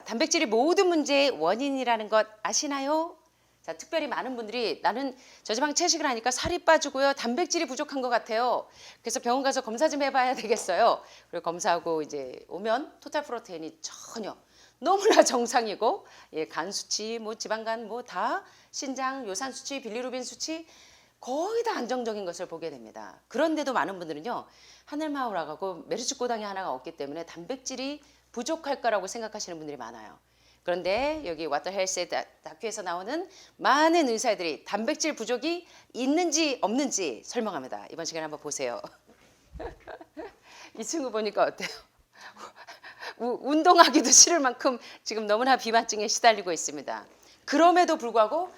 단백질이 모든 문제의 원인이라는 것 아시나요? 자, 특별히 많은 분들이 나는 저지방 채식을 하니까 살이 빠지고요. 단백질이 부족한 것 같아요. 그래서 병원 가서 검사 좀 해봐야 되겠어요. 그리고 검사하고 이제 오면 토탈 프로테인이 전혀 너무나 정상이고, 예, 간 수치, 뭐 지방간, 뭐 다 신장, 요산 수치, 빌리루빈 수치 거의 다 안정적인 것을 보게 됩니다. 그런데도 많은 분들은요, 하늘마을하고 메르츠코당이 하나가 없기 때문에 단백질이 부족할 거라고 생각하시는 분들이 많아요. 그런데 여기 왓더 헬스의 다큐에서 나오는 많은 의사들이 단백질 부족이 있는지 없는지 설명합니다. 이번 시간에 한번 보세요. 이 친구 보니까 어때요? 운동하기도 싫을 만큼 지금 너무나 비만증에 시달리고 있습니다. 그럼에도 불구하고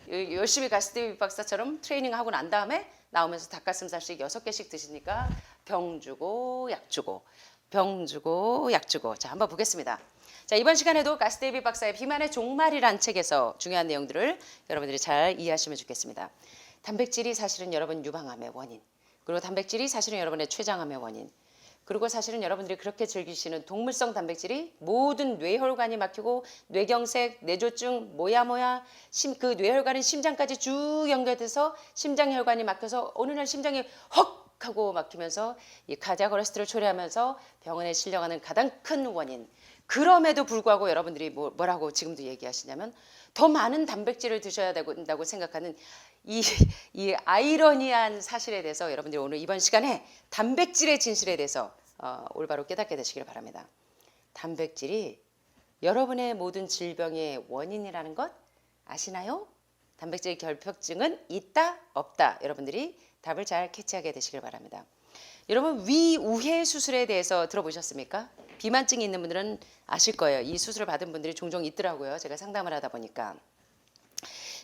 열심히 가스데이비 박사처럼 트레이닝하고 난 다음에 나오면서 닭가슴살씩 6개씩 드시니까 병 주고 약 주고 병 주고 약 주고. 자, 한번 보겠습니다. 자, 이번 시간에도 가스데이비 박사의 비만의 종말이란 책에서 중요한 내용들을 여러분들이 잘 이해하시면 좋겠습니다. 단백질이 사실은 여러분 유방암의 원인, 그리고 단백질이 사실은 여러분의 췌장암의 원인, 그리고 사실은 여러분들이 그렇게 즐기시는 동물성 단백질이 모든 뇌혈관이 막히고 뇌경색, 뇌졸중, 그 뇌혈관은 심장까지 쭉 연결돼서 심장혈관이 막혀서 어느 날 심장이 헉 하고 막히면서 이 카디악 어레스트를 초래하면서 병원에 실려가는 가장 큰 원인. 그럼에도 불구하고 여러분들이 뭐라고 지금도 얘기하시냐면 더 많은 단백질을 드셔야 된다고 생각하는 이 아이러니한 사실에 대해서 여러분들이 오늘 이번 시간에 단백질의 진실에 대해서 올바로 깨닫게 되시길 바랍니다. 단백질이 여러분의 모든 질병의 원인이라는 것 아시나요? 단백질 결핍증은 있다 없다. 여러분들이 답을 잘 캐치하게 되시길 바랍니다. 여러분, 위우회 수술에 대해서 들어보셨습니까? 비만증이 있는 분들은 아실 거예요. 이 수술을 받은 분들이 종종 있더라고요. 제가 상담을 하다 보니까.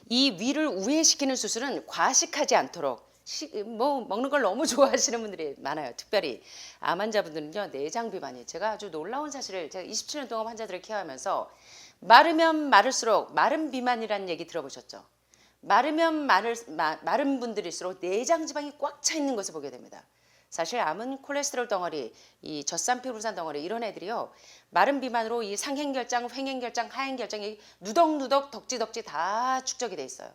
이 위를 우회시키는 수술은 과식하지 않도록 먹는 걸 너무 좋아하시는 분들이 많아요. 특별히 암 환자분들은요, 내장 비만이, 제가 아주 놀라운 사실을, 제가 27년 동안 환자들을 케어하면서 마르면 마를수록 마른 비만이라는 얘기 들어보셨죠? 마르면 마른 분들일수록 내장 지방이 꽉 차 있는 것을 보게 됩니다. 사실 암은 콜레스테롤 덩어리, 이 젖산피루산 덩어리, 이런 애들이요, 마른 비만으로 이 상행결장, 횡행결장, 하행결장이 누덕누덕 덕지덕지 다 축적이 돼 있어요.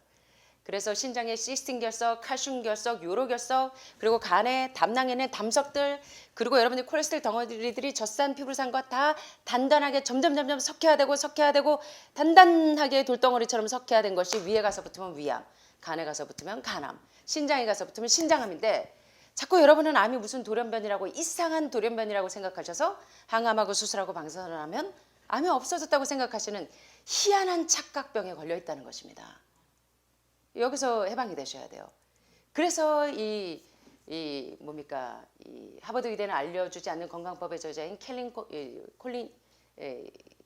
그래서 심장에 시스틴 결석, 칼슘 결석, 요로 결석, 그리고 간에 담낭에는 담석들, 그리고 여러분들 콜레스테롤 덩어리들이 젖산피루산과 다 단단하게 점점 섞여야 되고 단단하게 돌덩어리처럼 섞여야 된 것이 위에 가서 붙으면 위암, 간에 가서 붙으면 간암, 신장에 가서 붙으면 신장암인데, 자꾸 여러분은 암이 무슨 돌연변이라고, 이상한 돌연변이라고 생각하셔서 항암하고 수술하고 방사선을 하면 암이 없어졌다고 생각하시는 희한한 착각병에 걸려 있다는 것입니다. 여기서 해방이 되셔야 돼요. 그래서 이 하버드 의대는 알려주지 않는 건강법의 저자인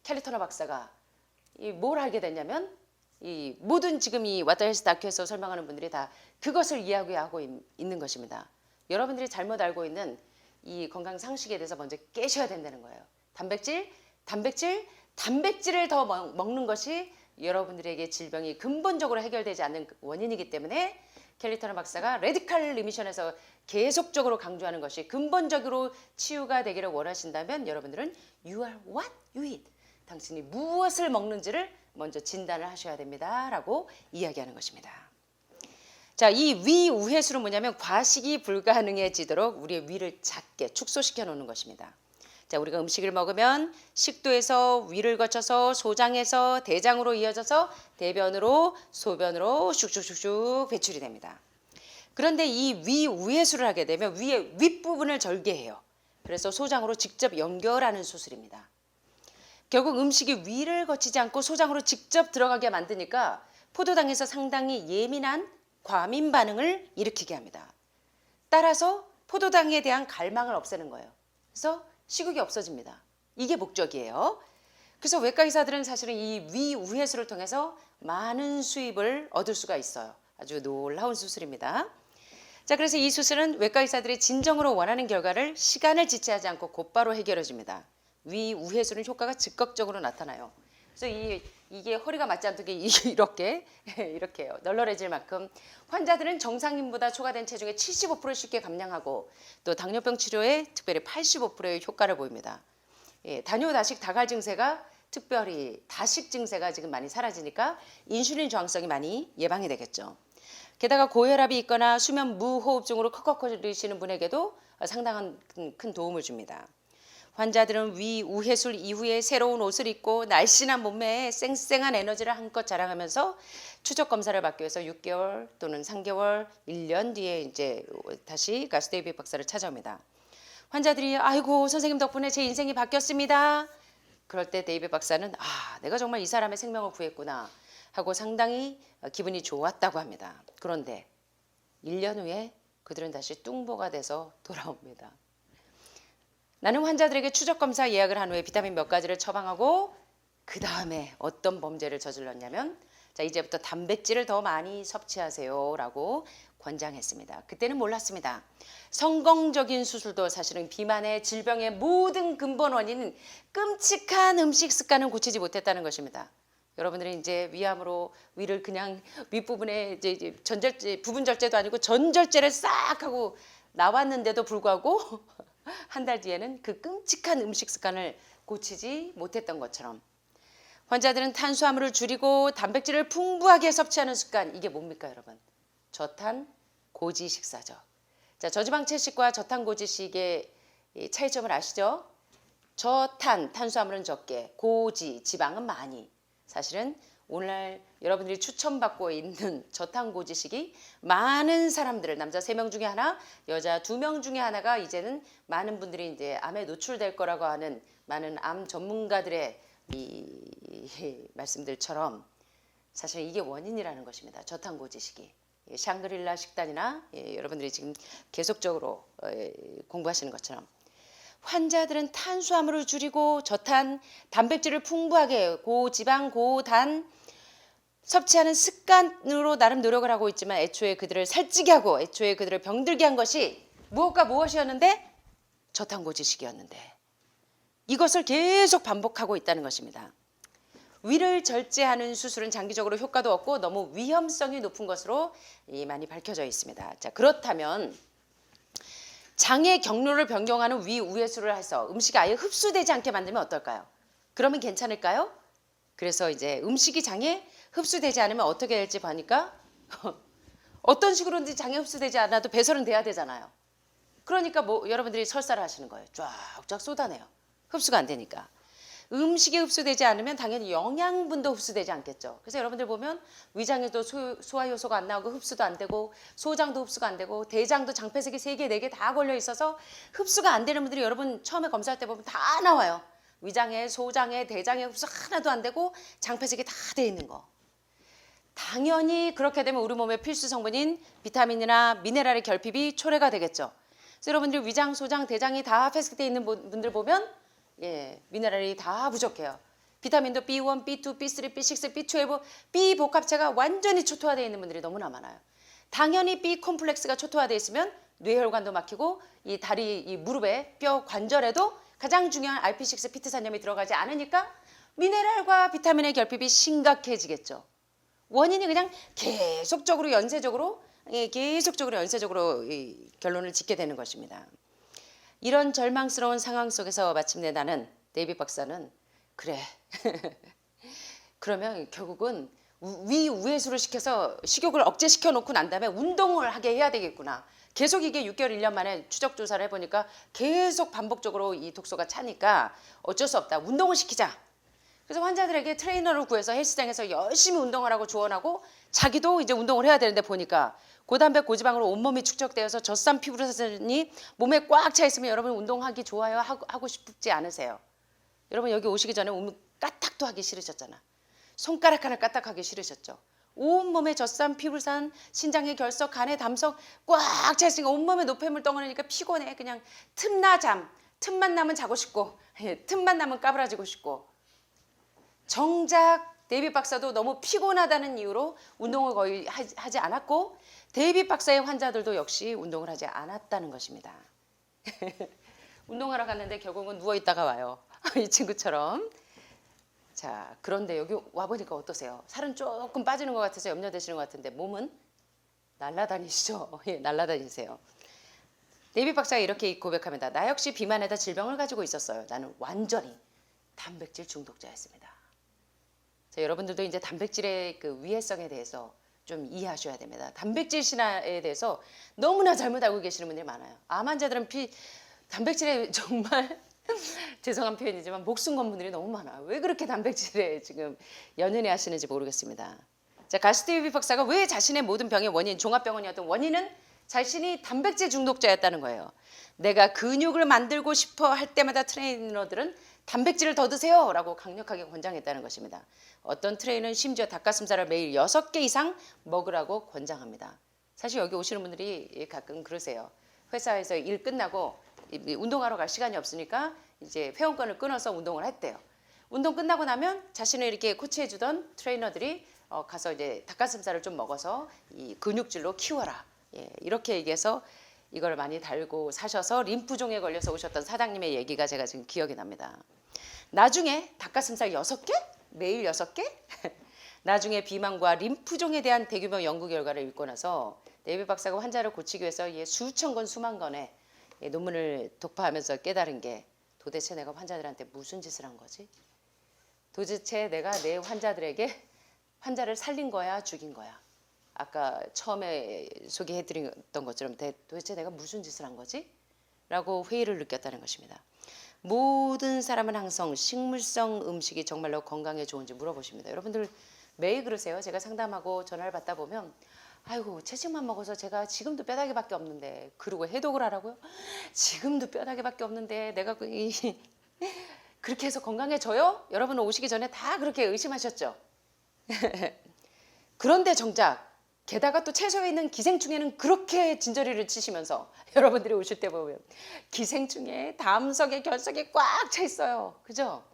캘리터너 박사가 뭘 알게 됐냐면, 이 모든 지금 이 왓더 헬스 다큐에서 설명하는 분들이 다 그것을 이야기하고 있는 것입니다. 여러분들이 잘못 알고 있는 이 건강 상식에 대해서 먼저 깨셔야 된다는 거예요. 단백질을 더 먹는 것이 여러분들에게 질병이 근본적으로 해결되지 않는 원인이기 때문에 캘리터너 박사가 레디칼 리미션에서 계속적으로 강조하는 것이, 근본적으로 치유가 되기를 원하신다면 여러분들은 You are what you eat. 당신이 무엇을 먹는지를 먼저 진단을 하셔야 됩니다. 라고 이야기하는 것입니다. 자, 이 위우회술은 뭐냐면 과식이 불가능해지도록 우리의 위를 작게 축소시켜 놓는 것입니다. 자, 우리가 음식을 먹으면 식도에서 위를 거쳐서 소장에서 대장으로 이어져서 대변으로, 소변으로 슉슉슉슉 배출이 됩니다. 그런데 이 위우회술을 하게 되면 위의 윗부분을 절개해요. 그래서 소장으로 직접 연결하는 수술입니다. 결국 음식이 위를 거치지 않고 소장으로 직접 들어가게 만드니까 포도당에서 상당히 예민한 과민 반응을 일으키게 합니다. 따라서 포도당에 대한 갈망을 없애는 거예요. 그래서 식욕이 없어집니다. 이게 목적이에요. 그래서 외과 의사들은 사실은 이 위우회술을 통해서 많은 수입을 얻을 수가 있어요. 아주 놀라운 수술입니다. 자, 그래서 이 수술은 외과 의사들이 진정으로 원하는 결과를 시간을 지체하지 않고 곧바로 해결해 줍니다. 위우회술은 효과가 즉각적으로 나타나요. 그래서 이게 허리가 맞지 않게 이렇게요. 널널해질 만큼 환자들은 정상인보다 초과된 체중의 75%를 쉽게 감량하고 또 당뇨병 치료에 특별히 85%의 효과를 보입니다. 예, 다뇨다식 다갈 증세가 특별히 다식 증세가 지금 많이 사라지니까 인슐린 저항성이 많이 예방이 되겠죠. 게다가 고혈압이 있거나 수면 무호흡증으로 컥컥거리시는 분에게도 상당한 큰 도움을 줍니다. 환자들은 위 우해술 이후에 새로운 옷을 입고 날씬한 몸매에 쌩쌩한 에너지를 한껏 자랑하면서 추적 검사를 받기 위해서 6개월 또는 3개월, 1년 뒤에 이제 다시 가스데이비 박사를 찾아옵니다. 환자들이 아이고 선생님 덕분에 제 인생이 바뀌었습니다. 그럴 때 데이비 박사는 내가 정말 이 사람의 생명을 구했구나 하고 상당히 기분이 좋았다고 합니다. 그런데 1년 후에 그들은 다시 뚱보가 돼서 돌아옵니다. 나는 환자들에게 추적검사 예약을 한 후에 비타민 몇 가지를 처방하고 그 다음에 어떤 범죄를 저질렀냐면 자 이제부터 단백질을 더 많이 섭취하세요 라고 권장했습니다. 그때는 몰랐습니다. 성공적인 수술도 사실은 비만의 질병의 모든 근본 원인은 끔찍한 음식 습관을 고치지 못했다는 것입니다. 여러분들이 이제 위암으로 위를 그냥 윗부분에 이제 전절제, 부분절제도 아니고 전절제를 싹 하고 나왔는데도 불구하고 한 달 뒤에는 그 끔찍한 음식 습관을 고치지 못했던 것처럼 환자들은 탄수화물을 줄이고 단백질을 풍부하게 섭취하는 습관 이게 뭡니까 여러분? 저탄 고지 식사죠. 자, 저지방 채식과 저탄 고지식의 차이점을 아시죠? 저탄 탄수화물은 적게, 고지 지방은 많이. 사실은 오늘날 여러분들이 추천받고 있는 저탄고지식이 많은 사람들을 남자 3명 중에 하나, 여자 2명 중에 하나가 이제는 많은 분들이 이제 암에 노출될 거라고 하는 많은 암 전문가들의 이 말씀들처럼 사실 이게 원인이라는 것입니다. 저탄고지식이. 샹그릴라 식단이나 여러분들이 지금 계속적으로 공부하시는 것처럼 환자들은 탄수화물을 줄이고 저탄, 단백질을 풍부하게 고지방, 고단 섭취하는 습관으로 나름 노력을 하고 있지만 애초에 그들을 살찌게 하고 애초에 그들을 병들게 한 것이 무엇과 무엇이었는데? 저탄고지식이었는데 이것을 계속 반복하고 있다는 것입니다. 위를 절제하는 수술은 장기적으로 효과도 없고 너무 위험성이 높은 것으로 많이 밝혀져 있습니다. 자, 그렇다면 장의 경로를 변경하는 위우해술을 해서 음식이 아예 흡수되지 않게 만들면 어떨까요? 그러면 괜찮을까요? 그래서 이제 음식이 장에 흡수되지 않으면 어떻게 될지 보니까 어떤 식으로든지 장에 흡수되지 않아도 배설은 돼야 되잖아요. 그러니까 뭐 여러분들이 설사를 하시는 거예요. 쫙쫙 쏟아내요. 흡수가 안 되니까. 음식이 흡수되지 않으면 당연히 영양분도 흡수되지 않겠죠. 그래서 여러분들 보면 위장에도 소화 효소가 안 나오고 흡수도 안 되고 소장도 흡수가 안 되고 대장도 장폐색이 3개, 4개 다 걸려 있어서 흡수가 안 되는 분들이 여러분 처음에 검사할 때 보면 다 나와요. 위장에, 소장에, 대장에 흡수 하나도 안 되고 장폐색이 다 돼 있는 거. 당연히 그렇게 되면 우리 몸의 필수 성분인 비타민이나 미네랄의 결핍이 초래가 되겠죠. 그래서 여러분들 위장, 소장, 대장이 다 폐색돼 있는 분들 보면 미네랄이 다 부족해요. 비타민도 B1, B2, B3, B6, B12, B 복합체가 완전히 초토화되어 있는 분들이 너무나 많아요. 당연히 B 콤플렉스가 초토화되어 있으면 뇌혈관도 막히고 이 다리, 이 무릎의 뼈 관절에도 가장 중요한 RP6 피트산염이 들어가지 않으니까 미네랄과 비타민의 결핍이 심각해지겠죠. 원인이 그냥 계속적으로 연쇄적으로 결론을 짓게 되는 것입니다. 이런 절망스러운 상황 속에서 마침내 나는 데이비 박사는 그래 그러면 결국은 위우해술을 시켜서 식욕을 억제시켜 놓고 난 다음에 운동을 하게 해야 되겠구나. 계속 이게 6개월 1년 만에 추적 조사를 해보니까 계속 반복적으로 이 독소가 차니까 어쩔 수 없다. 운동을 시키자. 그래서 환자들에게 트레이너를 구해서 헬스장에서 열심히 운동을 하고 조언하고 자기도 이제 운동을 해야 되는데 보니까 고단백 고지방으로 온몸이 축적되어서 젖산 피부로선이 몸에 꽉 차 있으면 여러분 운동하기 좋아요? 하고 싶지 않으세요? 여러분 여기 오시기 전에 몸 까딱도 하기 싫으셨잖아. 손가락 하나 까딱하기 싫으셨죠. 온몸에 젖산 피부산, 신장의 결석, 간의 담석 꽉 차 있으니까 온몸에 노폐물 덩어리니까 피곤해. 그냥 틈나 잠, 틈만 나면 자고 싶고 틈만 나면 까불어지고 싶고 정작 데이비 박사도 너무 피곤하다는 이유로 운동을 거의 하지 않았고 데이비 박사의 환자들도 역시 운동을 하지 않았다는 것입니다. 운동하러 갔는데 결국은 누워있다가 와요. 이 친구처럼. 자, 그런데 여기 와보니까 어떠세요? 살은 조금 빠지는 것 같아서 염려되시는 것 같은데 몸은 날라다니시죠? 예, 날라다니세요. 데이비 박사가 이렇게 고백합니다. 나 역시 비만에다 질병을 가지고 있었어요. 나는 완전히 단백질 중독자였습니다. 자, 여러분들도 이제 단백질의 그 위해성에 대해서 좀 이해하셔야 됩니다. 단백질 신화에 대해서 너무나 잘못 알고 계시는 분들이 많아요. 암 환자들은 단백질에 정말 죄송한 표현이지만 목숨 건 분들이 너무 많아요. 왜 그렇게 단백질에 지금 연연해 하시는지 모르겠습니다. 자, 가스데이비 박사가 왜 자신의 모든 병의 원인, 종합병원이었던 원인은 자신이 단백질 중독자였다는 거예요. 내가 근육을 만들고 싶어 할 때마다 트레이너들은 단백질을 더 드세요 라고 강력하게 권장했다는 것입니다. 어떤 트레이너는 심지어 닭가슴살을 매일 6개 이상 먹으라고 권장합니다. 사실 여기 오시는 분들이 가끔 그러세요. 회사에서 일 끝나고 운동하러 갈 시간이 없으니까 이제 회원권을 끊어서 운동을 했대요. 운동 끝나고 나면 자신을 이렇게 코치해주던 트레이너들이 가서 이제 닭가슴살을 좀 먹어서 이 근육질로 키워라. 예, 이렇게 얘기해서 이걸 많이 달고 사셔서 림프종에 걸려서 오셨던 사장님의 얘기가 제가 지금 기억이 납니다. 나중에 닭가슴살 6개? 매일 6개? 나중에 비만과 림프종에 대한 대규모 연구 결과를 읽고 나서 데이비 박사가 환자를 고치기 위해서 수천 건 수만 건의 논문을 독파하면서 깨달은 게 도대체 내가 환자들한테 무슨 짓을 한 거지? 도대체 내가 내 환자들에게 환자를 살린 거야, 죽인 거야? 아까 처음에 소개해드렸던 것처럼 도대체 내가 무슨 짓을 한 거지? 라고 회의를 느꼈다는 것입니다. 모든 사람은 항상 식물성 음식이 정말로 건강에 좋은지 물어보십니다. 여러분들 매일 그러세요. 제가 상담하고 전화를 받다 보면 아이고 채식만 먹어서 제가 지금도 뼈다귀밖에 없는데 그러고 해독을 하라고요? 지금도 뼈다귀밖에 없는데 내가 그렇게 해서 건강해져요? 여러분 오시기 전에 다 그렇게 의심하셨죠? 그런데 정작 게다가 또 채소에 있는 기생충에는 그렇게 진저리를 치시면서 여러분들이 오실 때 보면 기생충에 담석에 결석이 꽉 차 있어요. 그죠?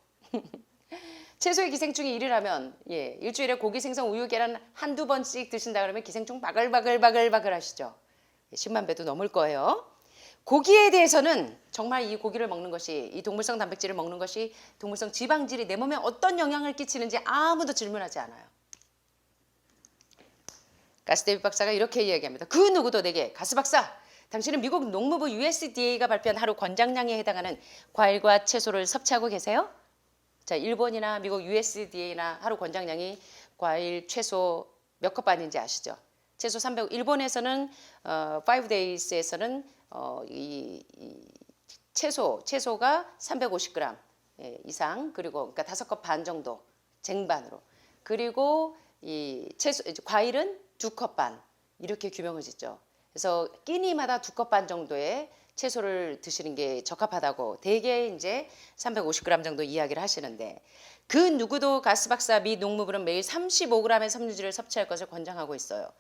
채소의 기생충이 1이라면 일주일에 고기, 생선, 우유, 계란 한두 번씩 드신다 그러면 기생충 바글바글 하시죠. 10만 배도 넘을 거예요. 고기에 대해서는 정말 이 고기를 먹는 것이 이 동물성 단백질을 먹는 것이 동물성 지방질이 내 몸에 어떤 영향을 끼치는지 아무도 질문하지 않아요. 가스데이비 박사가 이렇게 이야기합니다. 그 누구도 내게 가스 박사 당신은 미국 농무부 USDA가 발표한 하루 권장량에 해당하는 과일과 채소를 섭취하고 계세요? 자, 일본이나 미국 USDA나 하루 권장량이 과일, 채소 몇 컵 반인지 아시죠? 채소 300, 일본에서는 5days에서는 이 채소가 350g 이상 그리고 그러니까 5컵 반 정도 쟁반으로 그리고 이 채소 과일은 2컵 반 이렇게 규명을 짓죠. 그래서 끼니마다 2컵 반 정도의 채소를 드시는 게 적합하다고 대개 이제 350g 정도 이야기를 하시는데 그 누구도 가스 박사 미 농무부는 매일 35g의 섬유질을 섭취할 것을 권장하고 있어요.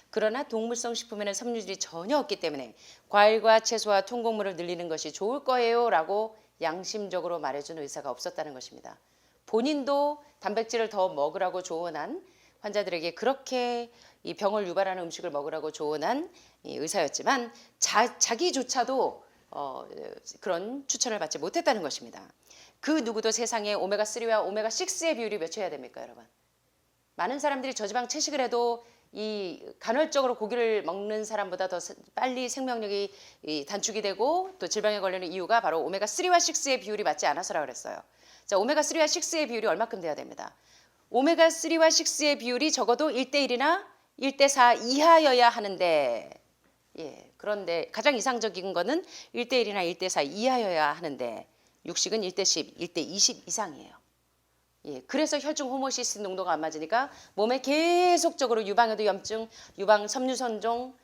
그러나 동물성 식품에는 섬유질이 전혀 없기 때문에 과일과 채소와 통곡물을 늘리는 것이 좋을 거예요 라고 양심적으로 말해준 의사가 없었다는 것입니다. 본인도 단백질을 더 먹으라고 조언한 환자들에게 그렇게 이 병을 유발하는 음식을 먹으라고 조언한 의사였지만 자기조차도 그런 추천을 받지 못했다는 것입니다. 그 누구도 세상에 오메가3와 오메가6의 비율이 몇이어야 됩니까, 여러분? 많은 사람들이 저지방 채식을 해도 이 간헐적으로 고기를 먹는 사람보다 더 빨리 생명력이 단축이 되고 또 질병에 걸리는 이유가 바로 오메가3와 6의 비율이 맞지 않아서라고 그랬어요. 자, 오메가3와 6의 비율이 얼마큼 돼야 됩니다. 오메가3와 6의 비율이 적어도 1대1이나 1대4 이하여야 하는데 그런데 가장 이상적인 거는 1대1이나 1대4 이하여야 하는데 육식은 1대10, 1대20 이상이에요. 그래서 혈중 호모시스 농도가 안 맞으니까 몸에 계속적으로 유방에도 염증, 유방 섬유선종,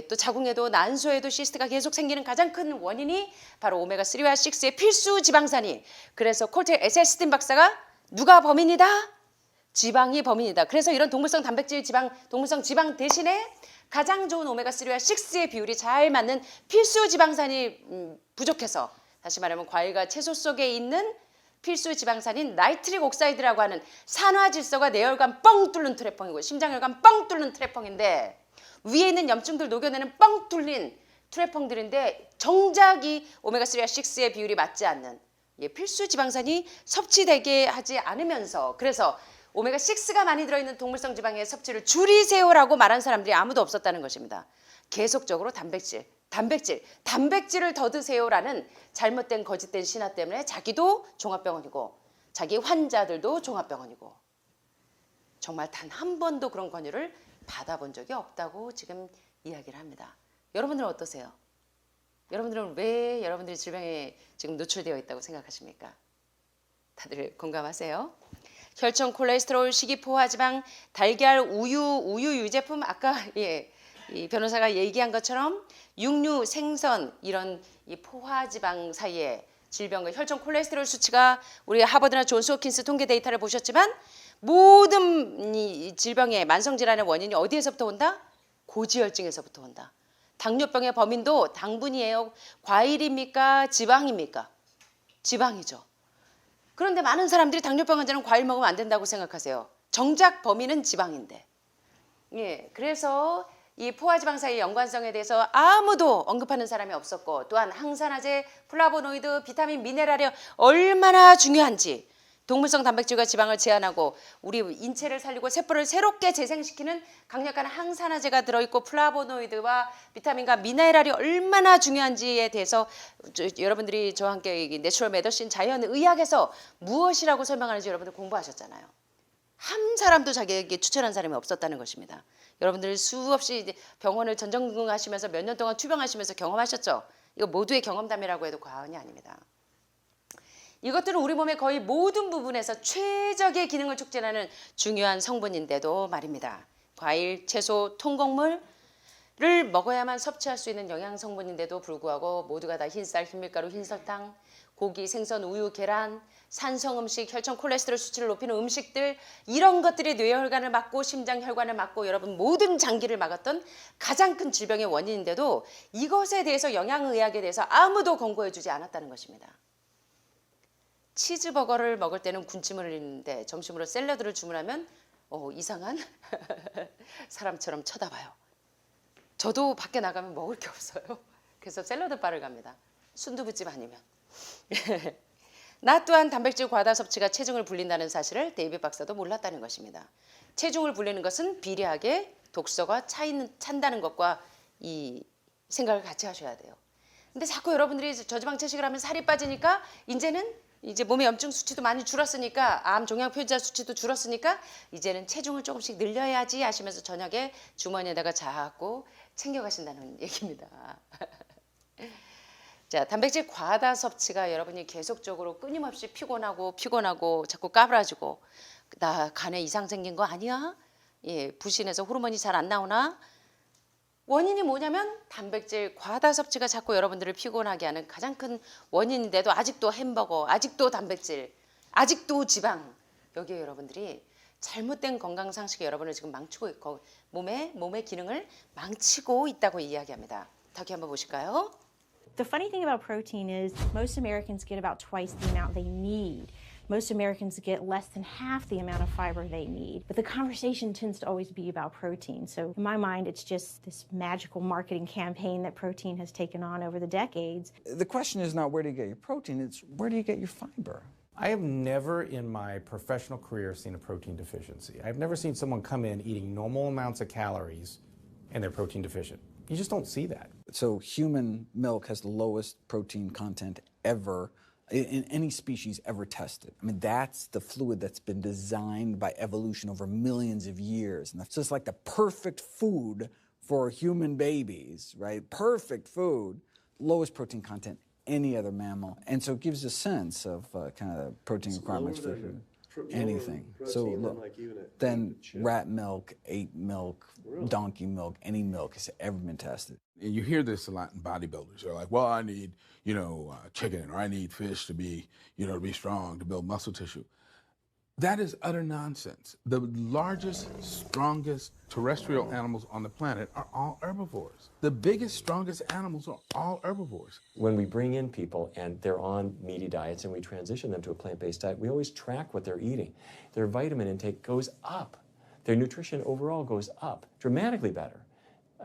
또 자궁에도 난소에도 시스트가 계속 생기는 가장 큰 원인이 바로 오메가3와 6의 필수 지방산이 그래서 콜텔 에셀스틴 박사가 누가 범인이다? 지방이 범인이다. 그래서 이런 동물성 단백질 지방, 동물성 지방 대신에 가장 좋은 오메가3와 6의 비율이 잘 맞는 필수 지방산이 부족해서 다시 말하면 과일과 채소 속에 있는 필수 지방산인 나이트릭 옥사이드라고 하는 산화 질소가 뇌혈관 뻥 뚫는 트래펑이고 심장혈관 뻥 뚫는 트래펑인데 위에 있는 염증들 녹여내는 뻥 뚫린 트래펑들인데 정작 이 오메가3와 6의 비율이 맞지 않는 필수 지방산이 섭취되게 하지 않으면서 그래서 오메가6가 많이 들어있는 동물성 지방의 섭취를 줄이세요라고 말한 사람들이 아무도 없었다는 것입니다. 계속적으로 단백질을 더 드세요라는 잘못된 거짓된 신화 때문에 자기도 종합병원이고 자기 환자들도 종합병원이고 정말 단 한 번도 그런 권유를 받아본 적이 없다고 지금 이야기를 합니다. 여러분들은 어떠세요? 여러분들은 왜 여러분들이 질병에 지금 노출되어 있다고 생각하십니까? 다들 공감하세요? 혈청, 콜레스테롤, 식이, 포화지방, 달걀, 우유 유제품 아까 이 변호사가 얘기한 것처럼 육류, 생선 이런 이 포화지방 사이에 질병과 혈청, 콜레스테롤 수치가 우리 하버드나 존스 홉킨스 통계 데이터를 보셨지만 모든 이 질병의 만성질환의 원인이 어디에서부터 온다? 고지혈증에서부터 온다. 당뇨병의 범인도 당분이에요. 과일입니까? 지방입니까? 지방이죠. 그런데 많은 사람들이 당뇨병 환자는 과일 먹으면 안 된다고 생각하세요. 정작 범인은 지방인데. 그래서 이 포화지방 사이의 연관성에 대해서 아무도 언급하는 사람이 없었고 또한 항산화제, 플라보노이드, 비타민, 미네랄이 얼마나 중요한지 동물성 단백질과 지방을 제한하고 우리 인체를 살리고 세포를 새롭게 재생시키는 강력한 항산화제가 들어있고 플라보노이드와 비타민과 미네랄이 얼마나 중요한지에 대해서 여러분들이 저와 함께 내추럴 메디신 자연의학에서 무엇이라고 설명하는지 여러분들 공부하셨잖아요. 한 사람도 자기에게 추천한 사람이 없었다는 것입니다. 여러분들 수없이 병원을 전전긍긍하시면서 몇 년 동안 투병하시면서 경험하셨죠? 이거 모두의 경험담이라고 해도 과언이 아닙니다. 이것들은 우리 몸의 거의 모든 부분에서 최적의 기능을 촉진하는 중요한 성분인데도 말입니다. 과일, 채소, 통곡물을 먹어야만 섭취할 수 있는 영양 성분인데도 불구하고 모두가 다 흰쌀, 흰밀가루, 흰설탕, 고기, 생선, 우유, 계란, 산성음식, 혈청, 콜레스테롤 수치를 높이는 음식들 이런 것들이 뇌혈관을 막고 심장혈관을 막고 여러분 모든 장기를 막았던 가장 큰 질병의 원인인데도 이것에 대해서 영양의학에 대해서 아무도 권고해 주지 않았다는 것입니다. 치즈버거를 먹을 때는 군침을 흘리는데 점심으로 샐러드를 주문하면 이상한 사람처럼 쳐다봐요. 저도 밖에 나가면 먹을 게 없어요. 그래서 샐러드 바를 갑니다. 순두부집 아니면. 나 또한 단백질 과다 섭취가 체중을 불린다는 사실을 데이비드 박사도 몰랐다는 것입니다. 체중을 불리는 것은 비례하게 독소가 찬다는 것과 이 생각을 같이 하셔야 돼요. 근데 자꾸 여러분들이 저지방 채식을 하면 살이 빠지니까 이제 몸의 염증 수치도 많이 줄었으니까 암 종양 표지자 수치도 줄었으니까 이제는 체중을 조금씩 늘려야지 하시면서 저녁에 주머니에다가 자꾸 챙겨가신다는 얘기입니다. 자, 단백질 과다 섭취가 여러분이 계속적으로 끊임없이 피곤하고 자꾸 까불어지고 나 간에 이상 생긴 거 아니야? 부신해서 호르몬이 잘 안 나오나? 원인이 뭐냐면 단백질 과다 섭취가 자꾸 여러분들을 피곤하게 하는 가장 큰 원인인데도 아직도 햄버거, 아직도 단백질, 아직도 지방 여기에 여러분들이 잘못된 건강 상식이 여러분을 지금 망치고 있고 몸의 기능을 망치고 있다고 이야기합니다. 다시 한번 보실까요? The funny thing about protein is most Americans get about twice the amount they need. Most Americans get less than half the amount of fiber they need. But the conversation tends to always be about protein. So in my mind, it's just this magical marketing campaign that protein has taken on over the decades. The question is not where do you get your protein, it's where do you get your fiber? I have never in my professional career seen a protein deficiency. I've never seen someone come in eating normal amounts of calories and they're protein deficient. You just don't see that. So human milk has the lowest protein content ever in any species ever tested. I mean, that's the fluid that's been designed by evolution over millions of years. And that's just like the perfect food for human babies, right? Perfect food, lowest protein content any other mammal. And so it gives a sense of kind of protein requirements for anything. So look, then rat milk, ape milk, donkey milk, any milk has ever been tested. And you hear this a lot in bodybuilders. They're like, well, I need, chicken, or I need fish to be, to be strong, to build muscle tissue. That is utter nonsense. The largest, strongest terrestrial animals on the planet are all herbivores. The biggest, strongest animals are all herbivores. When we bring in people and they're on meaty diets and we transition them to a plant-based diet, we always track what they're eating. Their vitamin intake goes up. Their nutrition overall goes up, dramatically better.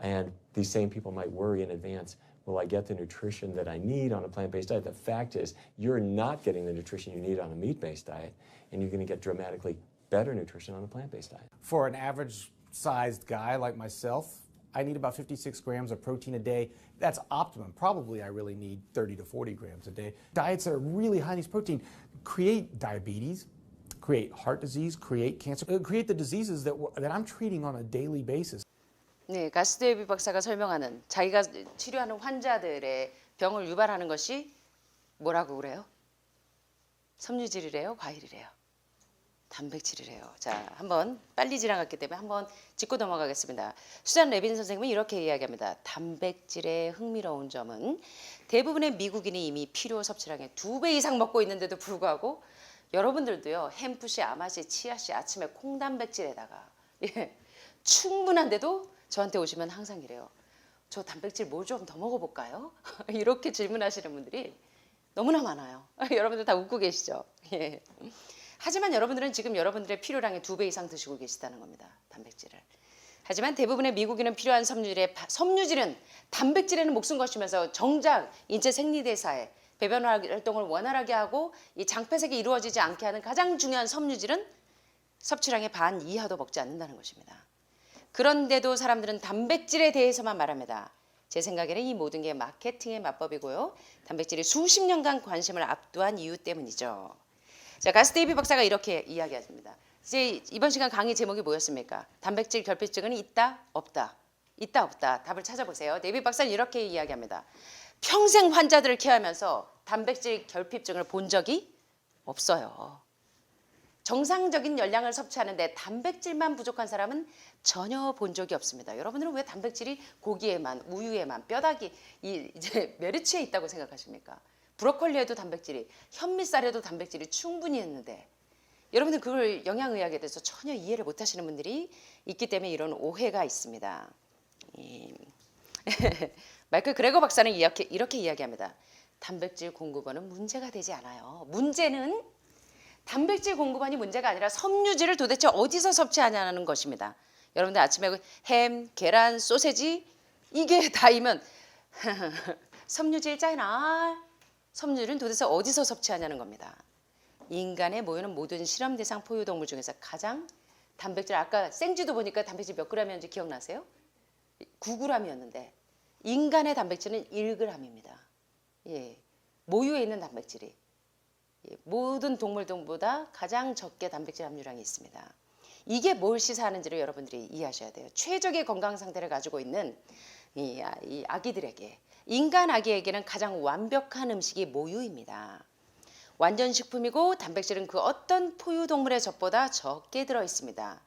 And these same people might worry in advance, will I get the nutrition that I need on a plant-based diet? The fact is, you're not getting the nutrition you need on a meat-based diet, and you're going to get dramatically better nutrition on a plant-based diet. For an average-sized guy like myself, I need about 56 grams of protein a day. That's optimum. Probably I really need 30 to 40 grams a day. Diets that are really high in these protein create diabetes, create heart disease, create cancer, create the diseases that I'm treating on a daily basis. 네, 가스데이비 박사가 설명하는 자기가 치료하는 환자들의 병을 유발하는 것이 뭐라고 그래요? 섬유질이래요, 과일이래요, 단백질이래요. 자, 한번 빨리 지나갔기 때문에 한번 짚고 넘어가겠습니다. 수잔 레빈 선생님은 이렇게 이야기합니다. 단백질의 흥미로운 점은 대부분의 미국인이 이미 필요 섭취량의 2배 이상 먹고 있는데도 불구하고 여러분들도요, 햄프시, 아마시, 치아씨, 아침에 콩단백질에다가 충분한데도 저한테 오시면 항상 이래요. 저 단백질 뭐 좀 더 먹어볼까요? 이렇게 질문하시는 분들이 너무나 많아요. 여러분들 다 웃고 계시죠? 예. 하지만 여러분들은 지금 여러분들의 필요량의 2배 이상 드시고 계시다는 겁니다. 단백질을. 하지만 대부분의 미국인은 필요한 섬유질은 단백질에는 목숨 것이면서 정작 인체 생리대사에 배변 활동을 원활하게 하고 이 장폐색이 이루어지지 않게 하는 가장 중요한 섬유질은 섭취량의 반 이하도 먹지 않는다는 것입니다. 그런데도 사람들은 단백질에 대해서만 말합니다. 제 생각에는 이 모든 게 마케팅의 마법이고요. 단백질이 수십 년간 관심을 압도한 이유 때문이죠. 자, 가스데이비 박사가 이렇게 이야기합니다. 이제 이번 시간 강의 제목이 뭐였습니까? 단백질 결핍증은 있다, 없다. 있다, 없다. 답을 찾아보세요. 데이비 박사는 이렇게 이야기합니다. 평생 환자들을 케어하면서 단백질 결핍증을 본 적이 없어요. 정상적인 열량을 섭취하는데 단백질만 부족한 사람은 전혀 본 적이 없습니다. 여러분들은 왜 단백질이 고기에만, 우유에만, 뼈다귀, 이제 메르치에 있다고 생각하십니까? 브로콜리에도 단백질이, 현미쌀에도 단백질이 충분히 있는데 여러분들 그걸 영양의학에 대해서 전혀 이해를 못하시는 분들이 있기 때문에 이런 오해가 있습니다. 마이클 그레거 박사는 이렇게 이야기합니다. 단백질 공급원은 문제가 되지 않아요. 문제는 단백질 공급원이 문제가 아니라 섬유질을 도대체 어디서 섭취하냐는 것입니다. 여러분들 아침에 햄, 계란, 소세지 이게 다이면 섬유질잖아. 섬유질은 도대체 어디서 섭취하냐는 겁니다. 인간에 모이는 모든 실험 대상 포유동물 중에서 가장 단백질, 아까 생쥐도 보니까 단백질 몇 g이었는지 기억나세요? 9g이었는데 인간의 단백질은 1g입니다. 예, 모유에 있는 단백질이 모든 동물들보다 가장 적게 단백질 함유량이 있습니다. 이게 뭘 시사하는지를 여러분들이 이해하셔야 돼요. 최적의 건강 상태를 가지고 있는 이 아기들에게, 인간 아기에게는 가장 완벽한 음식이 모유입니다. 완전 식품이고 단백질은 그 어떤 포유동물의 젖보다 적게 들어있습니다.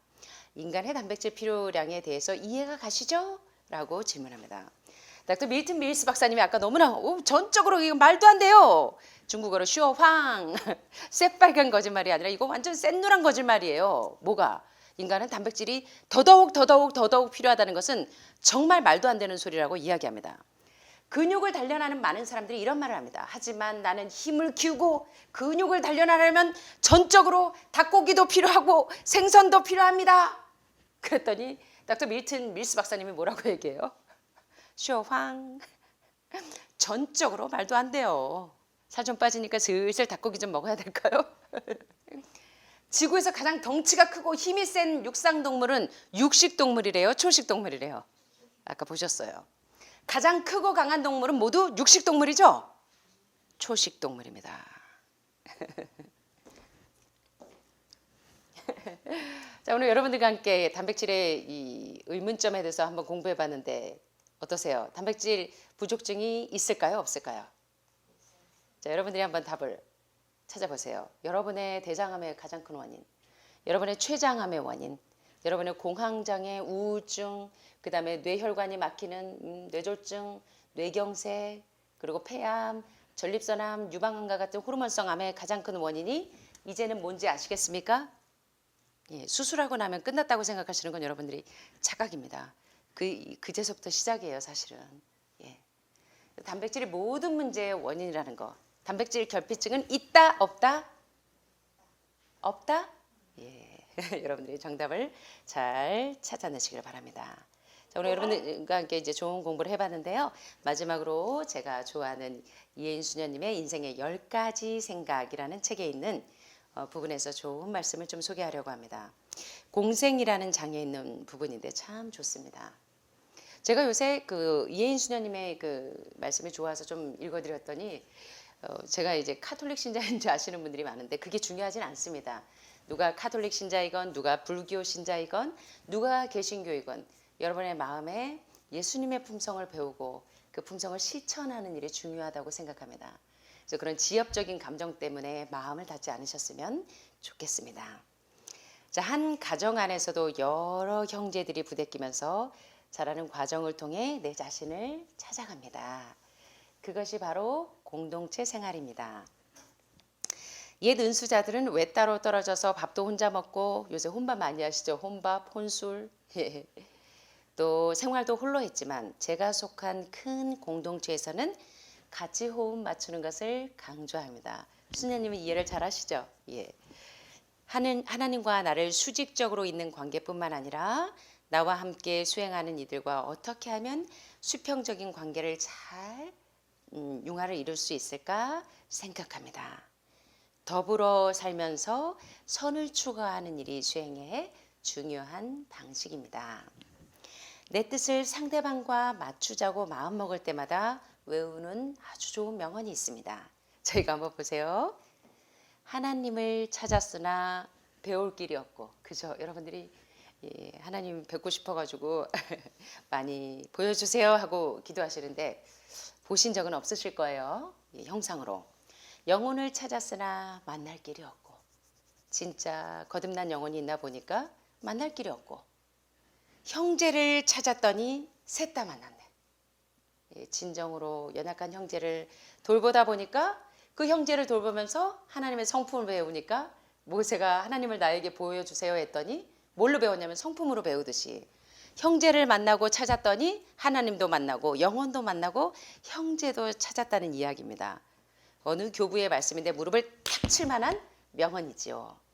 인간의 단백질 필요량에 대해서 이해가 가시죠? 라고 질문합니다. 닥터 밀튼 밀스 박사님이 아까 너무나 전적으로 이거 말도 안 돼요. 중국어로 슈어황, 새빨간 거짓말이 아니라 이거 완전 샛노란 거짓말이에요. 뭐가? 인간은 단백질이 더더욱 필요하다는 것은 정말 말도 안 되는 소리라고 이야기합니다. 근육을 단련하는 많은 사람들이 이런 말을 합니다. 하지만 나는 힘을 키우고 근육을 단련하려면 전적으로 닭고기도 필요하고 생선도 필요합니다. 그랬더니 닥터 밀튼 밀스 박사님이 뭐라고 얘기해요? 쇼황, 전적으로 말도 안 돼요. 살 좀 빠지니까 슬슬 닭고기 좀 먹어야 될까요? 지구에서 가장 덩치가 크고 힘이 센 육상동물은 육식동물이래요, 초식동물이래요? 아까 보셨어요. 가장 크고 강한 동물은 모두 육식동물이죠? 초식동물입니다. 자, 오늘 여러분들과 함께 단백질의 이 의문점에 대해서 한번 공부해 봤는데 어떠세요? 단백질 부족증이 있을까요? 없을까요? 자, 여러분들이 한번 답을 찾아보세요. 여러분의 대장암의 가장 큰 원인, 여러분의 췌장암의 원인, 여러분의 공황장애, 우울증, 그 다음에 뇌혈관이 막히는 뇌졸중, 뇌경색, 그리고 폐암, 전립선암, 유방암과 같은 호르몬성 암의 가장 큰 원인이 이제는 뭔지 아시겠습니까? 예, 수술하고 나면 끝났다고 생각하시는 건 여러분들이 착각입니다. 그제서부터 시작이에요, 사실은. 예. 단백질이 모든 문제의 원인이라는 거. 단백질 결핍증은 있다, 없다? 없다? 예. 여러분들이 정답을 잘 찾아내시길 바랍니다. 자, 오늘 여러분들과 함께 이제 좋은 공부를 해봤는데요. 마지막으로 제가 좋아하는 이혜인 수녀님의 인생의 10가지 생각이라는 책에 있는 부분에서 좋은 말씀을 좀 소개하려고 합니다. 공생이라는 장에 있는 부분인데 참 좋습니다. 제가 요새 그 이혜인 수녀님의 그 말씀이 좋아서 좀 읽어드렸더니 제가 이제 카톨릭 신자인 줄 아시는 분들이 많은데 그게 중요하진 않습니다. 누가 카톨릭 신자이건 누가 불교 신자이건 누가 개신교이건 여러분의 마음에 예수님의 품성을 배우고 그 품성을 실천하는 일이 중요하다고 생각합니다. 그래서 그런 지엽적인 감정 때문에 마음을 닫지 않으셨으면 좋겠습니다. 자, 한 가정 안에서도 여러 형제들이 부대끼면서 자라는 과정을 통해 내 자신을 찾아갑니다. 그것이 바로 공동체 생활입니다. 옛 은수자들은 외따로 떨어져서 밥도 혼자 먹고 요새 혼밥 많이 하시죠? 혼밥, 혼술. 또 생활도 홀로 했지만 제가 속한 큰 공동체에서는 같이 호흡 맞추는 것을 강조합니다. 수녀님은 이해를 잘 하시죠? 예. 하나님과 나를 수직적으로 있는 관계뿐만 아니라 나와 함께 수행하는 이들과 어떻게 하면 수평적인 관계를 잘 융화를 이룰 수 있을까 생각합니다. 더불어 살면서 선을 추구하는 일이 수행의 중요한 방식입니다. 내 뜻을 상대방과 맞추자고 마음먹을 때마다 외우는 아주 좋은 명언이 있습니다. 저희가 한번 보세요. 하나님을 찾았으나 배울 길이 없고, 그죠? 여러분들이 하나님 뵙고 싶어가지고 많이 보여주세요 하고 기도하시는데 보신 적은 없으실 거예요. 형상으로. 영혼을 찾았으나 만날 길이 없고, 진짜 거듭난 영혼이 있나 보니까 만날 길이 없고, 형제를 찾았더니 셋 다 만났네. 진정으로 연약한 형제를 돌보다 보니까 그 형제를 돌보면서 하나님의 성품을 배우니까 모세가 하나님을 나에게 보여주세요 했더니 뭘로 배웠냐면 성품으로 배우듯이 형제를 만나고 찾았더니 하나님도 만나고 영혼도 만나고 형제도 찾았다는 이야기입니다. 어느 교부의 말씀인데 무릎을 탁 칠 만한 명언이지요.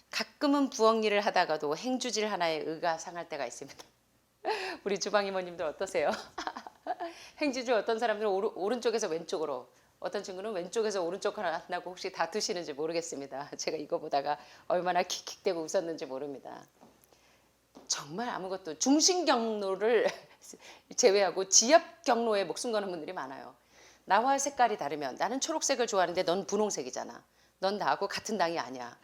가끔은 부엌 일을 하다가도 행주질 하나에 의가 상할 때가 있습니다. 우리 주방 이모님들 어떠세요? 행주질 어떤 사람들은 오른쪽에서 왼쪽으로, 어떤 친구는 왼쪽에서 오른쪽으로 한다고 혹시 다투시는지 모르겠습니다. 제가 이거 보다가 얼마나 킥킥대고 웃었는지 모릅니다. 정말 아무것도 중심 경로를 제외하고 지엽 경로에 목숨 거는 분들이 많아요. 나와 색깔이 다르면 나는 초록색을 좋아하는데 넌 분홍색이잖아. 넌 나하고 같은 당이 아니야.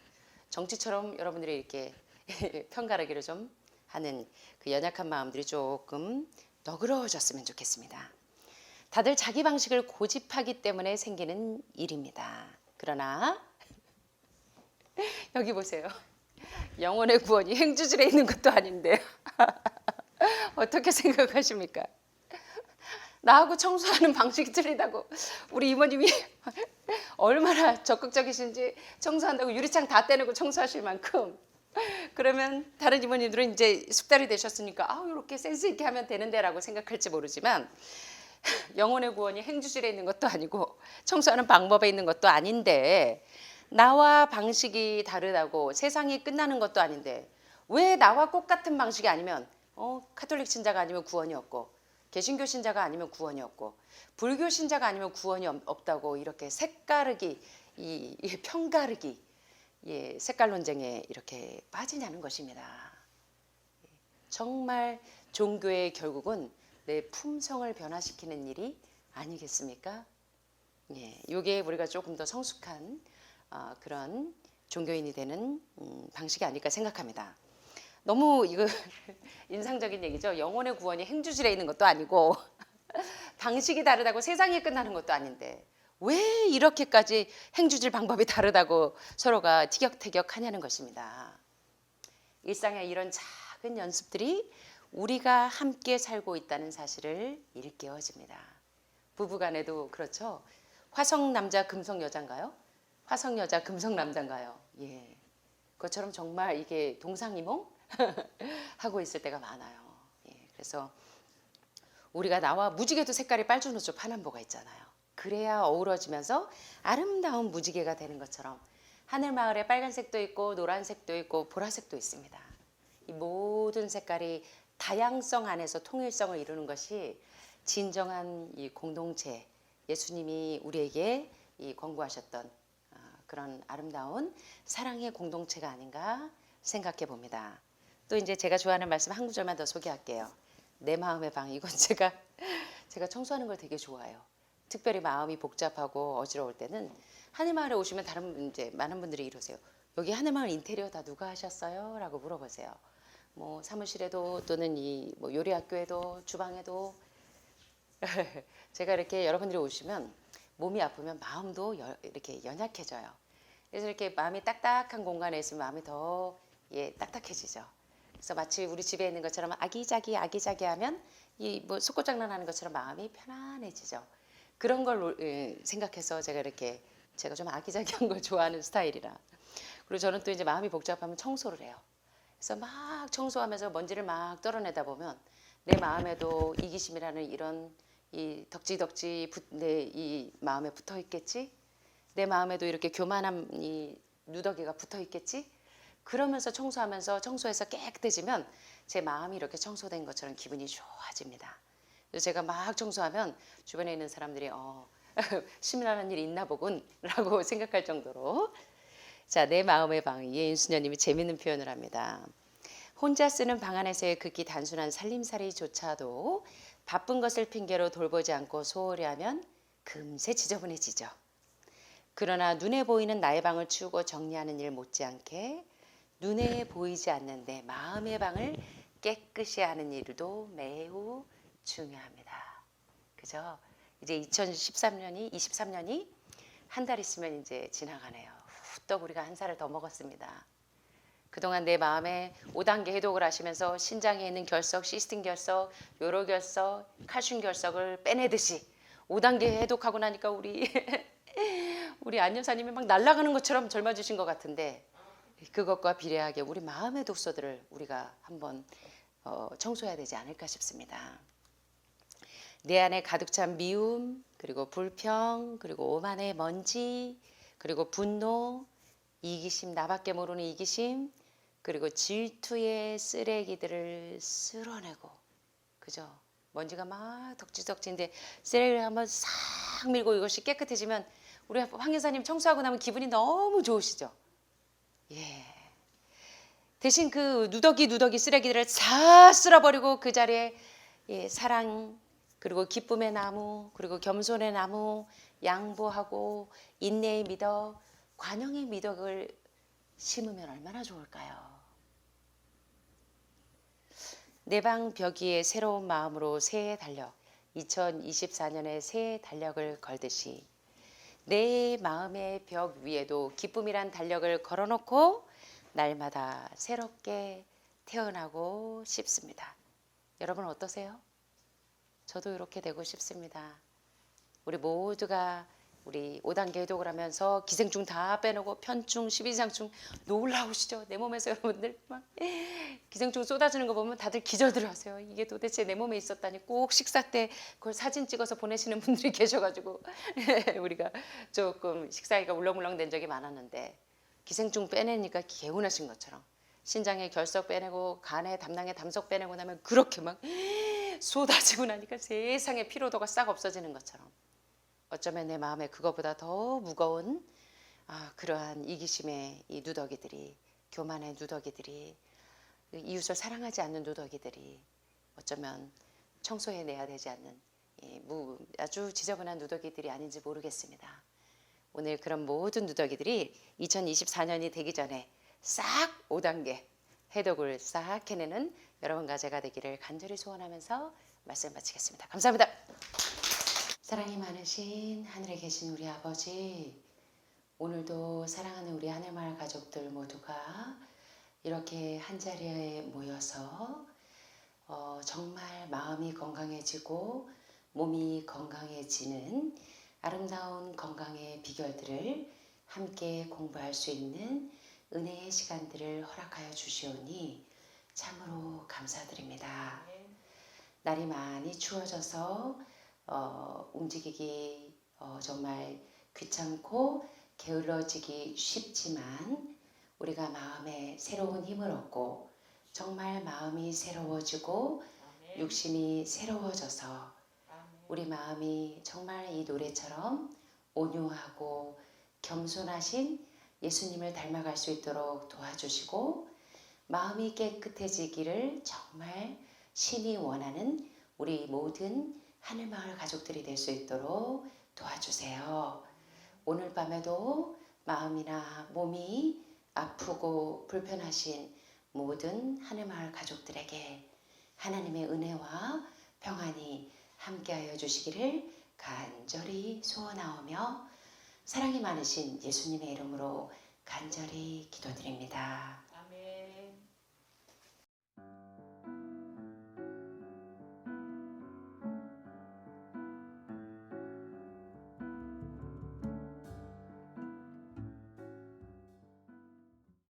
정치처럼 여러분들이 이렇게 편가르기를 좀 하는 그 연약한 마음들이 조금 너그러워졌으면 좋겠습니다. 다들 자기 방식을 고집하기 때문에 생기는 일입니다. 그러나 여기 보세요. 영혼의 구원이 행주질에 있는 것도 아닌데 어떻게 생각하십니까? 나하고 청소하는 방식이 틀리다고 우리 이모님이 얼마나 적극적이신지 청소한다고 유리창 다 떼내고 청소하실 만큼, 그러면 다른 이모님들은 이제 숙달이 되셨으니까 이렇게 센스 있게 하면 되는데라고 생각할지 모르지만 영혼의 구원이 행주질에 있는 것도 아니고 청소하는 방법에 있는 것도 아닌데 나와 방식이 다르다고 세상이 끝나는 것도 아닌데 왜 나와 똑같은 방식이 아니면 카톨릭 신자가 아니면 구원이 없고 개신교 신자가 아니면 구원이 없고 불교 신자가 아니면 구원이 없다고 이렇게 색가르기, 이 편가르기, 색깔 논쟁에 이렇게 빠지냐는 것입니다. 정말 종교의 결국은 내 품성을 변화시키는 일이 아니겠습니까? 이게 우리가 조금 더 성숙한 그런 종교인이 되는 방식이 아닐까 생각합니다. 너무 이거 인상적인 얘기죠. 영혼의 구원이 행주질에 있는 것도 아니고 방식이 다르다고 세상이 끝나는 것도 아닌데 왜 이렇게까지 행주질 방법이 다르다고 서로가 티격태격하냐는 것입니다. 일상의 이런 작은 연습들이 우리가 함께 살고 있다는 사실을 일깨워줍니다. 부부간에도 그렇죠. 화성 남자 금성 여자인가요? 화성 여자 금성 남자인가요? 그것처럼 정말 이게 동상이몽 하고 있을 때가 많아요. 그래서 우리가 나와 무지개도 색깔이 빨주노초 파남보가 있잖아요. 그래야 어우러지면서 아름다운 무지개가 되는 것처럼 하늘마을에 빨간색도 있고 노란색도 있고 보라색도 있습니다. 이 모든 색깔이 다양성 안에서 통일성을 이루는 것이 진정한 이 공동체, 예수님이 우리에게 이 권고하셨던 그런 아름다운 사랑의 공동체가 아닌가 생각해 봅니다. 또 이제 제가 좋아하는 말씀 한 구절만 더 소개할게요. 내 마음의 방. 이건 제가 청소하는 걸 되게 좋아해요. 특별히 마음이 복잡하고 어지러울 때는 하늘마을에 오시면 이제 많은 분들이 이러세요. 여기 하늘마을 인테리어 다 누가 하셨어요? 라고 물어보세요. 뭐 사무실에도 또는 이 뭐 요리학교에도 주방에도 제가 이렇게 여러분들이 오시면 몸이 아프면 마음도 이렇게 연약해져요. 그래서 이렇게 마음이 딱딱한 공간에 있으면 마음이 더 딱딱해지죠. 그래서 마치 우리 집에 있는 것처럼 아기자기하면 이 뭐 속꽃장난 하는 것처럼 마음이 편안해지죠. 그런 걸 생각해서 제가 좀 아기자기한 걸 좋아하는 스타일이라. 그리고 저는 또 이제 마음이 복잡하면 청소를 해요. 그래서 막 청소하면서 먼지를 막 떨어내다 보면 내 마음에도 이기심이라는 이런 이 덕지덕지 내 이 마음에 붙어 있겠지? 내 마음에도 이렇게 교만한 이 누더기가 붙어 있겠지? 그러면서 청소해서 깨끗해지면 제 마음이 이렇게 청소된 것처럼 기분이 좋아집니다. 그래서 제가 막 청소하면 주변에 있는 사람들이 심란한 일이 있나 보군 라고 생각할 정도로. 자, 내 마음의 방. 이혜인수녀님이 재밌는 표현을 합니다. 혼자 쓰는 방 안에서의 극히 단순한 살림살이조차도 바쁜 것을 핑계로 돌보지 않고 소홀히 하면 금세 지저분해지죠. 그러나 눈에 보이는 나의 방을 치우고 정리하는 일 못지않게 눈에 보이지 않는 내 마음의 방을 깨끗이 하는 일도 매우 중요합니다. 그죠? 이제 23년이 한 달 있으면 이제 지나가네요. 후떡 우리가 한 살을 더 먹었습니다. 그동안 내 마음에 5단계 해독을 하시면서 신장에 있는 결석, 시스틴 결석, 요로 결석, 칼슘 결석을 빼내듯이 5단계 해독하고 나니까 우리 안 여사님이 막 날아가는 것처럼 젊어지신 것 같은데 그것과 비례하게 우리 마음의 독소들을 우리가 한번 청소해야 되지 않을까 싶습니다. 내 안에 가득 찬 미움, 그리고 불평, 그리고 오만의 먼지, 그리고 분노, 이기심, 나밖에 모르는 이기심, 그리고 질투의 쓰레기들을 쓸어내고, 그죠? 먼지가 막 덕지덕지인데 쓰레기를 한번 싹 밀고 이것이 깨끗해지면 우리 황 여사님 청소하고 나면 기분이 너무 좋으시죠? 예. 대신 그 누더기 쓰레기들을 다 쓸어버리고 그 자리에 사랑, 그리고 기쁨의 나무, 그리고 겸손의 나무, 양보하고 인내의 미덕, 관용의 미덕을 심으면 얼마나 좋을까요? 내 방 벽 위에 새로운 마음으로 새해 달력, 2024년에 새해 달력을 걸듯이 내 마음의 벽 위에도 기쁨이란 달력을 걸어놓고 날마다 새롭게 태어나고 싶습니다. 여러분 어떠세요? 저도 이렇게 되고 싶습니다. 우리 모두가 우리 5단계 해독을 하면서 기생충 다 빼놓고 편충, 십이상충 놀라우시죠? 내 몸에서 여러분들 막 기생충 쏟아지는 거 보면 다들 기절들 하세요. 이게 도대체 내 몸에 있었다니. 꼭 식사 때 그걸 사진 찍어서 보내시는 분들이 계셔가지고 우리가 조금 식사기가 울렁울렁 된 적이 많았는데 기생충 빼내니까 개운하신 것처럼 신장에 결석 빼내고 간에 담낭에 담석 빼내고 나면 그렇게 막 쏟아지고 나니까 세상에 피로도가 싹 없어지는 것처럼 어쩌면 내 마음에 그거보다 더 무거운 그러한 이기심의 이 누더기들이, 교만의 누더기들이, 이웃을 사랑하지 않는 누더기들이 어쩌면 청소해내야 되지 않는 아주 지저분한 누더기들이 아닌지 모르겠습니다. 오늘 그런 모든 누더기들이 2024년이 되기 전에 싹 5단계 해독을 싹 해내는 여러분과 제가 되기를 간절히 소원하면서 말씀 마치겠습니다. 감사합니다. 사랑이 많으신 하늘에 계신 우리 아버지, 오늘도 사랑하는 우리 하늘마을 가족들 모두가 이렇게 한자리에 모여서 정말 마음이 건강해지고 몸이 건강해지는 아름다운 건강의 비결들을 함께 공부할 수 있는 은혜의 시간들을 허락하여 주시오니 참으로 감사드립니다. 날이 많이 추워져서 움직이기 정말 귀찮고 게을러지기 쉽지만 우리가 마음에 새로운 힘을 얻고 정말 마음이 새로워지고 육신이 새로워져서 우리 마음이 정말 이 노래처럼 온유하고 겸손하신 예수님을 닮아갈 수 있도록 도와주시고 마음이 깨끗해지기를 정말 신이 원하는 우리 모든 하늘마을 가족들이 될 수 있도록 도와주세요. 오늘 밤에도 마음이나 몸이 아프고 불편하신 모든 하늘마을 가족들에게 하나님의 은혜와 평안이 함께하여 주시기를 간절히 소원하오며 사랑이 많으신 예수님의 이름으로 간절히 기도드립니다.